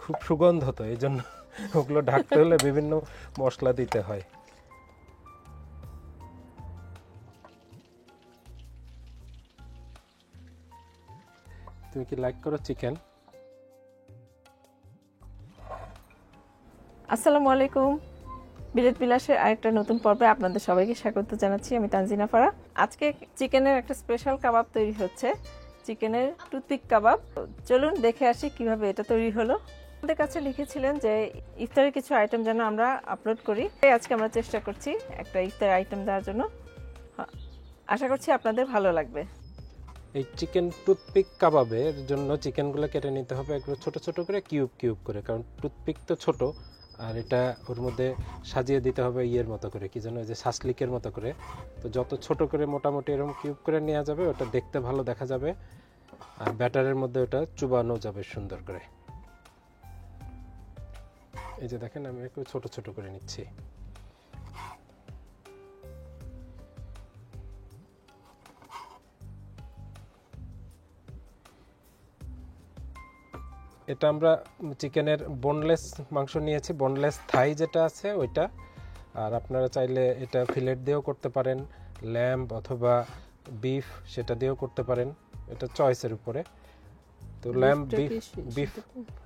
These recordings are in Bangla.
খুব সুগন্ধ, তো এই জন্য ওগুলো ঢাকতে হলে বিভিন্ন মশলা দিতে হয়। তুমি কি লাইক করো চিকেন? আসসালামু আলাইকুম। বিলেত বিলাসের আরেকটা নতুন পর্বে আপনাদের সবাইকে স্বাগত জানাচ্ছি। আমি তানজিনা ফারা। আজকে চিকেনের একটা স্পেশাল কাবাব তৈরি হচ্ছে, চিকেনের টুথপিক কাবাব। চলুন দেখে আসি কিভাবে এটা তৈরি হলো। আমাদের কাছে লিখেছিলেন যে ইফতারের কিছু আইটেম যেন আমরা আপলোড করি, তাই আজকে আমরা চেষ্টা করছি একটা ইফতার আইটেম দেওয়ার জন্য। আশা করছি আপনাদের ভালো লাগবে। এই চিকেন টুথপিক কাবাবের জন্য চিকেনগুলো কেটে নিতে হবে একটু ছোট ছোট করে, কিউব কিউব করে, কারণ টুথপিক তো ছোট, আর এটা ওর মধ্যে সাজিয়ে দিতে হবে ইয়ের মতো করে, কি যেন যে শাসলিকের মতো করে। তো যত ছোট করে মোটামুটি এরকম কিউব করে নেওয়া যাবে, ওটা দেখতে ভালো দেখা যাবে, আর ব্যাটারের মধ্যে ওটা চুবানো যাবে সুন্দর করে। এই যে দেখেন, আমি একটু ছোট ছোট করে নিচ্ছি। এটা আমরা চিকেনের বোনলেস মাংস নিয়েছি, বোনলেস থাই যেটা আছে ওইটা। আর আপনারা চাইলে এটা ফিলেট দিয়েও করতে পারেন, ল্যাম্ব অথবা বিফ সেটা দিয়েও করতে পারেন, এটা চয়েসের উপরে। তো ল্যাম্ব বিফ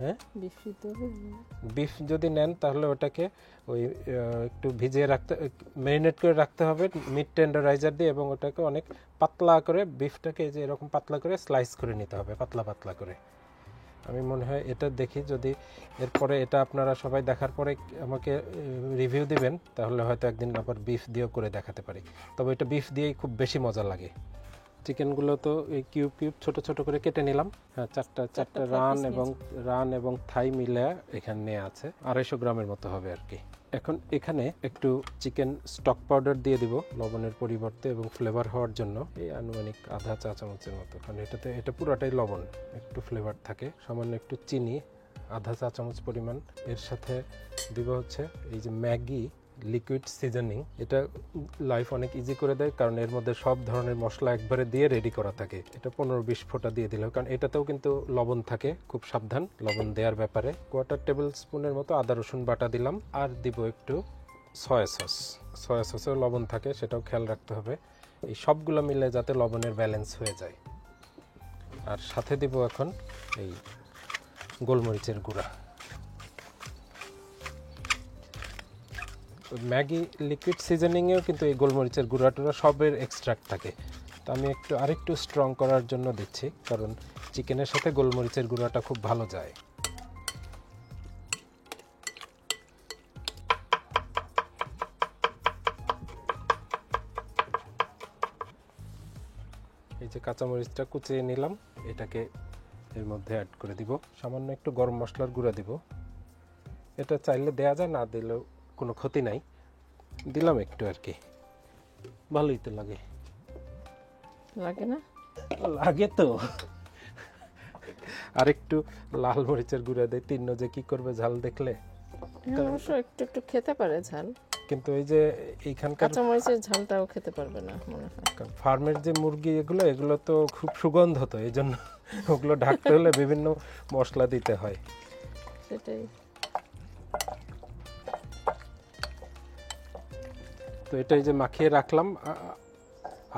হ্যাঁ বিফ যদি নেন তাহলে ওটাকে ওই একটু ভিজিয়ে রাখতে, ম্যারিনেট করে রাখতে হবে মিট টেন্ডারাইজার দিয়ে, এবং ওটাকে অনেক পাতলা করে বিফটাকে যে এরকম পাতলা করে স্লাইস করে নিতে হবে, পাতলা পাতলা করে। আমি মনে হয় এটা দেখি, যদি এরপরে এটা আপনারা সবাই দেখার পরে আমাকে রিভিউ দিবেন, তাহলে হয়তো একদিন আবার বিফ দিয়েও করে দেখাতে পারি। তবে এটা বিফ দিয়েই খুব বেশি মজা লাগে। চিকেনগুলো তো এই কিউব কিউব ছোট ছোট করে কেটে নিলাম। হ্যাঁ, চারটা রান এবং থাই মিলে এখানে নেওয়া আছে, 250 গ্রামের মতো হবে আর কি। এখন এখানে একটু চিকেন স্টক পাউডার দিয়ে দিব লবণের পরিবর্তে, এবং ফ্লেভার হওয়ার জন্য এই আনুমানিক আধা চা চামচের মতো, কারণ এটা পুরোটাই লবণ, একটু ফ্লেভার থাকে। সামান্য একটু চিনি, আধা চা চামচ পরিমাণ। এর সাথে দিব হচ্ছে এই যে ম্যাগি লিকুইড সিজনিং। এটা লাইফ অনেক ইজি করে দেয়, কারণ এর মধ্যে সব ধরনের মশলা একবারে দিয়ে রেডি করা থাকে। এটা 15-20 ফোঁটা দিয়ে দিলে, কারণ এটাতেও কিন্তু লবণ থাকে, খুব সাবধান লবণ দেওয়ার ব্যাপারে। 1/4 টেবিল স্পুনের মতো আদা রসুন বাটা দিলাম, আর দিব একটু সয়া সসেও লবণ থাকে, সেটাও খেয়াল রাখতে হবে। এই সবগুলো মিলে যাতে লবণের ব্যালেন্স হয়ে যায়। আর সাথে দিব এখন এই গোলমরিচের গুঁড়া। ম্যাগি লিকুইড সিজনিংয়েও কিন্তু এই গোলমরিচের গুঁড়াটা সবের এক্সট্রাক্ট থাকে। তো আমি আরেকটু স্ট্রং করার জন্য দিচ্ছি, কারণ চিকেনের সাথে গোলমরিচের গুঁড়াটা খুব ভালো যায়। এই যে কাঁচামরিচটা কুচিয়ে নিলাম, এটাকে এর মধ্যে অ্যাড করে দিব। সামান্য একটু গরম মশলার গুঁড়া দিব, এটা চাইলে দেয়া যায়, না দিলেও কোনো ক্ষতি নাই, দিলাম একটু আর কি। ভালোই তো লাগে না? লাগে তো। আর একটু লাল মরিচের গুঁড়া দেয়, তিন্ন যে কি করবে ঝাল দেখলে। অবশ্য একটু একটু খেতে পারে ঝাল, কিন্তু এই যে এইখানকার কাঁচা মরিচের ঝালটাও খেতে পারবে না মনে হয়। ফার্মের যে মুরগি এগুলো তো খুব সুগন্ধ, তো এই জন্য ওগুলো ঢাকতে হলে বিভিন্ন মশলা দিতে হয়। সেটাই। তো এটাই যে মাখিয়ে রাখলাম,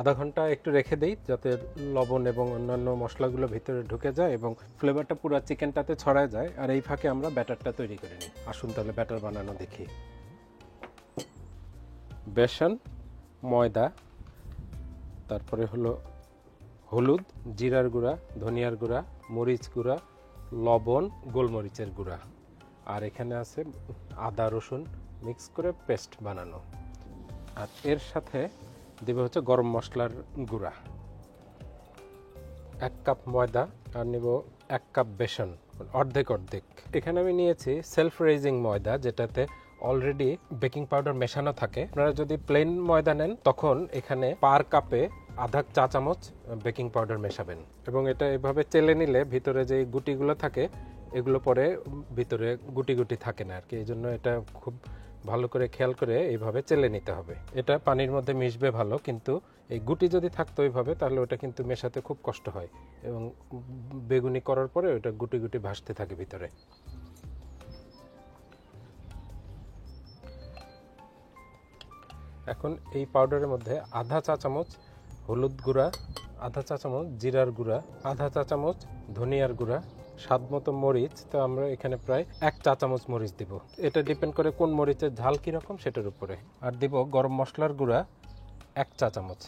আধা ঘন্টা একটু রেখে দেই, যাতে লবণ এবং অন্যান্য মশলাগুলো ভিতরে ঢুকে যায় এবং ফ্লেভারটা পুরো চিকেনটাতে ছড়ায় যায়। আর এই ফাঁকে আমরা ব্যাটারটা তৈরি করে নিই। আসুন তাহলে ব্যাটার বানানো দেখি। বেসন, ময়দা, তারপরে হলো হলুদ, জিরার গুঁড়া, ধনিয়ার গুঁড়া, মরিচ গুঁড়া, লবণ, গোলমরিচের গুঁড়া, আর এখানে আছে আদা রসুন মিক্স করে পেস্ট বানানো। আর এর সাথে দেবে হচ্ছে গরম মশলার গুঁড়া। 1 কাপ ময়দা, আর নেব 1 কাপ বেসন, অর্ধেক অর্ধেক। এখানে আমি নিয়েছি সেলফ রেজিং ময়দা, যেটাতে অলরেডি বেকিং পাউডার মেশানো থাকে। আপনারা যদি প্লেন ময়দা নেন, তখন এখানে পার কাপে আধা চা চামচ বেকিং পাউডার মেশাবেন, এবং এটা এভাবে চেলে নিলে ভিতরে যে গুটিগুলো থাকে এগুলো পরে ভিতরে গুটি গুটি থাকে না আর কি। এই জন্য এটা খুব ভালো করে খেয়াল করে এইভাবে চেলে নিতে হবে। এটা পানির মধ্যে মিশবে ভালো, কিন্তু এই গুটি যদি থাকতো এইভাবে, তাহলে ওটা কিন্তু মেশাতে খুব কষ্ট হয়, এবং বেগুনি করার পরে ওটা গুটি গুটি ভাসতে থাকে ভিতরে। এখন এই পাউডারের মধ্যে আধা চা চামচ হলুদ গুঁড়া, আধা চা চামচ জিরার গুঁড়া, আধা চা চামচ ধনিয়ার গুঁড়া, স্বাদ মতো মরিচ। তো আমরা এখানে প্রায় 1 চা চামচ মরিচ দিব। এটা ডিপেন্ড করে কোন মরিচের ঝাল কীরকম সেটার উপরে। আর দিব গরম মশলার গুঁড়া 1 চা চামচ,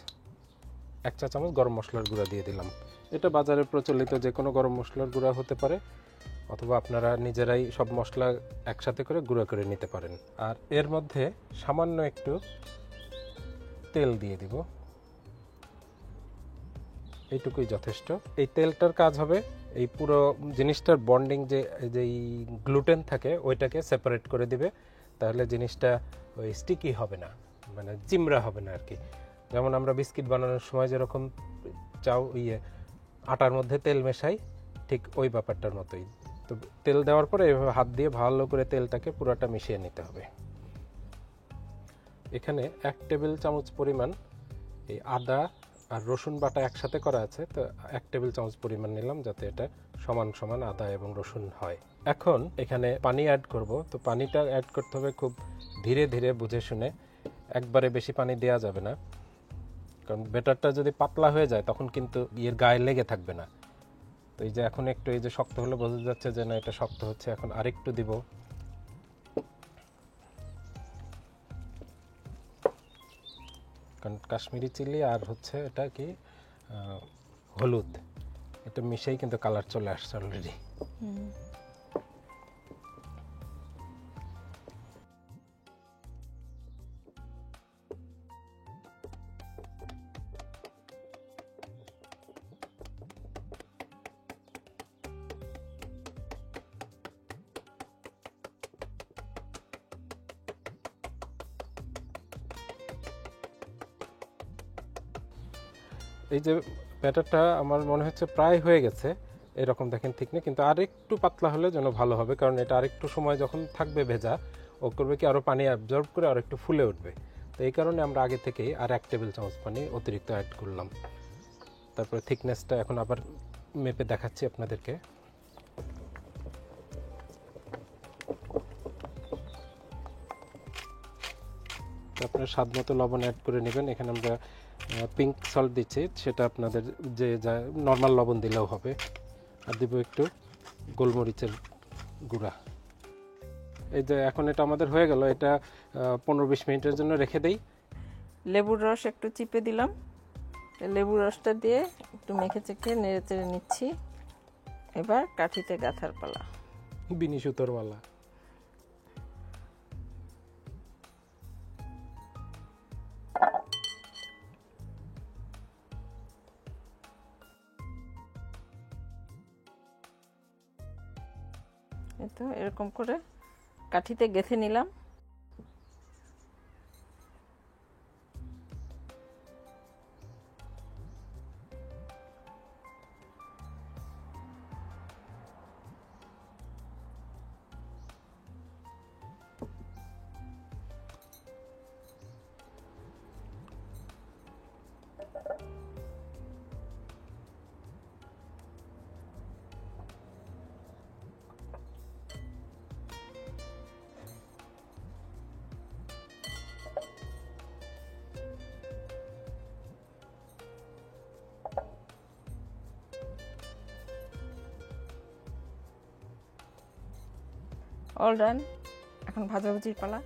1 চা চামচ গরম মশলার গুঁড়া দিয়ে দিলাম। এটা বাজারে প্রচলিত যে কোনো গরম মশলার গুঁড়া হতে পারে, অথবা আপনারা নিজেরাই সব মশলা একসাথে করে গুঁড়া করে নিতে পারেন। আর এর মধ্যে সামান্য একটু তেল দিয়ে দিব, এইটুকুই যথেষ্ট। এই তেলটার কাজ হবে এই পুরো জিনিসটার বন্ডিং, যে যেই গ্লুটেন থাকে ওইটাকে সেপারেট করে দিবে। তাহলে জিনিসটা ওই স্টিকি হবে না, মানে চিমড়া হবে না আর কি। যেমন আমরা বিস্কিট বানানোর সময় যেরকম আটার মধ্যে তেল মেশাই, ঠিক ওই ব্যাপারটার মতোই। তো তেল দেওয়ার পরে এভাবে হাত দিয়ে ভালো করে তেলটাকে পুরোটা মিশিয়ে নিতে হবে। এখানে 1 টেবিল চামচ পরিমাণ এই আদা আর রসুন বাটা একসাথে করা আছে, তো 1 টেবিল চামচ পরিমাণ নিলাম, যাতে এটা সমান সমান আদা এবং রসুন হয়। এখন এখানে পানি অ্যাড করব। তো পানিটা অ্যাড করতে হবে খুব ধীরে ধীরে বুঝে শুনে, একবারে বেশি পানি দেওয়া যাবে না, কারণ ব্যাটারটা যদি পাতলা হয়ে যায় তখন কিন্তু এর গায়ে লেগে থাকবে না। তো এই যে এখন একটু এই যে শক্ত হলে বোঝা যাচ্ছে যে না এটা শক্ত হচ্ছে। এখন আরেকটু দিব। কারণ কাশ্মীরি চিলি আর হচ্ছে এটা কি হলুদ, এটা মিশেই কিন্তু কালার চলে আসছে অলরেডি। এই যে ব্যাটারটা আমার মনে হচ্ছে প্রায় হয়ে গেছে, এরকম দেখেন ঠিক না, কিন্তু আর একটু পাতলা হলে যেন ভালো হবে, কারণ এটা আরেকটু সময় যখন থাকবে ভেজা, ও করবে কি আরও পানি অ্যাবজর্ব করে আর একটু ফুলে উঠবে। তো এই কারণে আমরা আগে থেকেই আর 1 টেবিল চামচ পানি অতিরিক্ত অ্যাড করলাম। তারপরে থিকনেসটা এখন আবার মেপে দেখাচ্ছি আপনাদেরকে। আপনার স্বাদ মতো লবণ অ্যাড করে নেবেন। এখানে আমরা পিঙ্ক সল্ট দিচ্ছি, সেটা আপনাদের যে যা নর্মাল লবণ দিলেও হবে। আর দিব একটু গোলমরিচের গুঁড়া। এই যে এখন এটা আমাদের হয়ে গেল, এটা 15-20 মিনিটের জন্য রেখে দেই। লেবুর রস একটু চিপে দিলাম, লেবুর রসটা দিয়ে একটু মেখে চেখে নেড়ে চেড়ে নিচ্ছি। এবার কাঠিতে গাঁথার পালা। বিনি সুতোর মালা। এই তো এরকম করে কাঠিতে গেঁথে নিলাম। All done. এখন ভাজাভুজির পালা।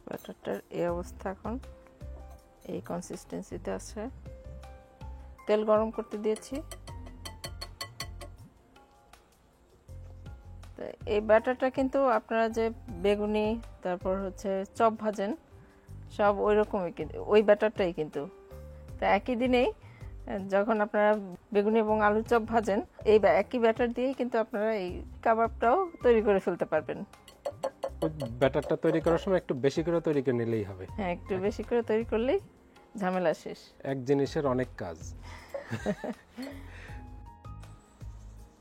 ব্যাটারটার এই অবস্থা, এখন এই কনসিস্টেন্সিতে আছে। তেল গরম করতে দিয়েছি। তো এই ব্যাটারটা কিন্তু আপনারা যে বেগুনি তারপর হচ্ছে চপ ভাজেন সব ওই রকমই, কিন্তু ওই ব্যাটারটাই কিন্তু। তো একই দিনেই যখন আপনারা বেগুনি এবং আলুর চপ ভাজেন, এই একই ব্যাটার দিয়েই কিন্তু আপনারা এই কাবাবটাও তৈরি করে ফেলতে পারবেন। ব্যাটারটা তৈরি করার সময় একটু বেশি করে তৈরি করে নিলেই হবে। হ্যাঁ, একটু বেশি করে তৈরি করলেই ঝামেলা শেষ। এক জিনিসের অনেক কাজ।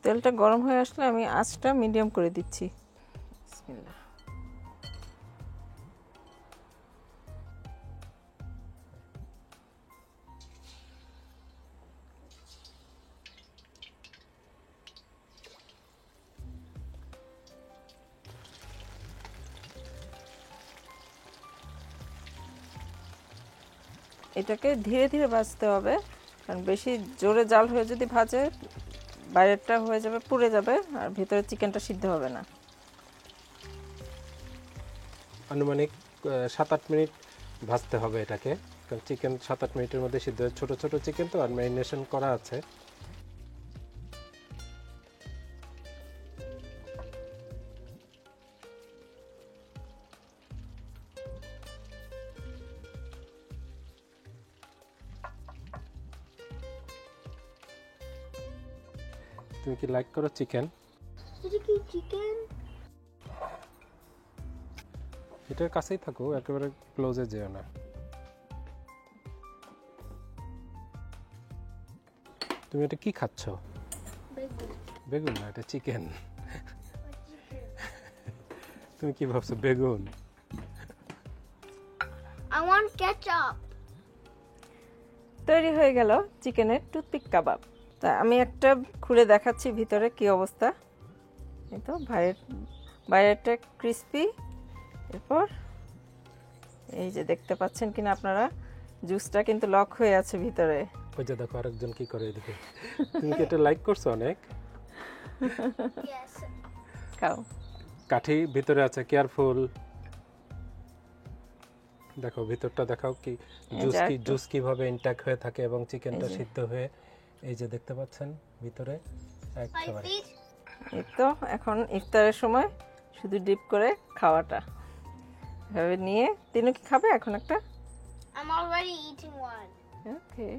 তেলটা গরম হয়ে আসলে আমি আঁচটা মিডিয়াম করে দিচ্ছি। বিসমিল্লাহ। এটাকে ধীরে ধীরে ভাজতে হবে, কারণ বেশি জোরে জাল হয়ে যদি ভাজে বাইরেরটা হয়ে যাবে, পুড়ে যাবে, আর ভিতরে চিকেনটা সিদ্ধ হবে না। আনুমানিক 7-8 মিনিট ভাজতে হবে এটাকে, কারণ চিকেন 7-8 মিনিটের মধ্যে সিদ্ধ হয়। ছোট ছোট চিকেন তো, আর ম্যারিনেশন করা আছে। তুমি কি লাইক করো চিকেন? এটা কি চিকেন? এটার কাছেই থাকো, একেবারে ক্লোজে যেও না। তুমি এটা কি খাচ্ছ? বেগুন। বেগুন না, এটা চিকেন। তুমি কি ভাবছো বেগুন? I want ketchup. তৈরি হয়ে গেল চিকেনের টুথপিক কাবাব। তা আমি একটা খুলে দেখাচ্ছি ভিতরে কি অবস্থা। এই তো বাইরেটা ক্রিস্পি, এরপর এই যে দেখতে পাচ্ছেন কিনা আপনারা, জুসটা কিন্তু লক হয়ে আছে ভিতরে। ওই যে দেখো আরেকজন কি করে এদিকে। তুমি কি এটা লাইক করছো অনেক? Yes. খাও। কাঠি ভিতরে আছে, কেয়ারফুল। দেখো ভিতরটা দেখাও, কি জুস কিভাবে ইনট্যাক হয়ে থাকে এবং চিকেনটা এই যে। সিদ্ধ হয়ে, এই যে দেখতে পাচ্ছেন ভিতরে My একেবারে। feet. এই তো এখন ইফতারের সময় শুধু ডিপ করে খাওয়াটা। এভাবে নিয়ে তিনু কি খাবে এখন একটা? I'm already eating one. Okay,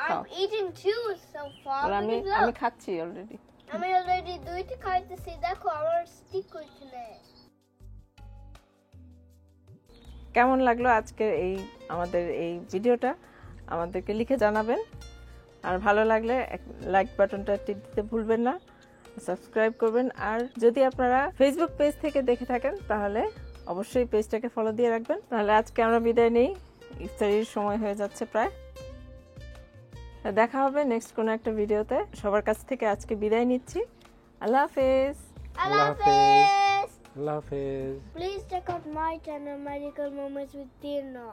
I'm eating two so far. আমি Look at আমি that. খাচ্ছি অলরেডি। আমি already দুইটা খাইতেছি, দেখো আমার স্টিক ওইখানে। কেমন লাগলো আজকের আমাদের এই ভিডিওটা আমাদেরকে লিখে জানাবেন, আর ভালো লাগলে লাইক বাটনটা টিপ দিতে ভুলবেন না, সাবস্ক্রাইব করবেন। আর যদি আপনারা ফেসবুক পেজ থেকে দেখে থাকেন তাহলে অবশ্যই পেজটাকে ফলো দিয়ে রাখবেন। তাহলে আজকে আমরা বিদায় নেই, ইফতারির সময় হয়ে যাচ্ছে প্রায়। দেখা হবে নেক্সট কোনো একটা ভিডিওতে। সবার কাছ থেকে আজকে বিদায় নিচ্ছি। আল্লাহ হাফেজ। আল্লাহ আল্লাহ হাফেজ। হাফেজ। আল্লাহ হাফেজ। Please check out my channel, Magical Moments with Tina.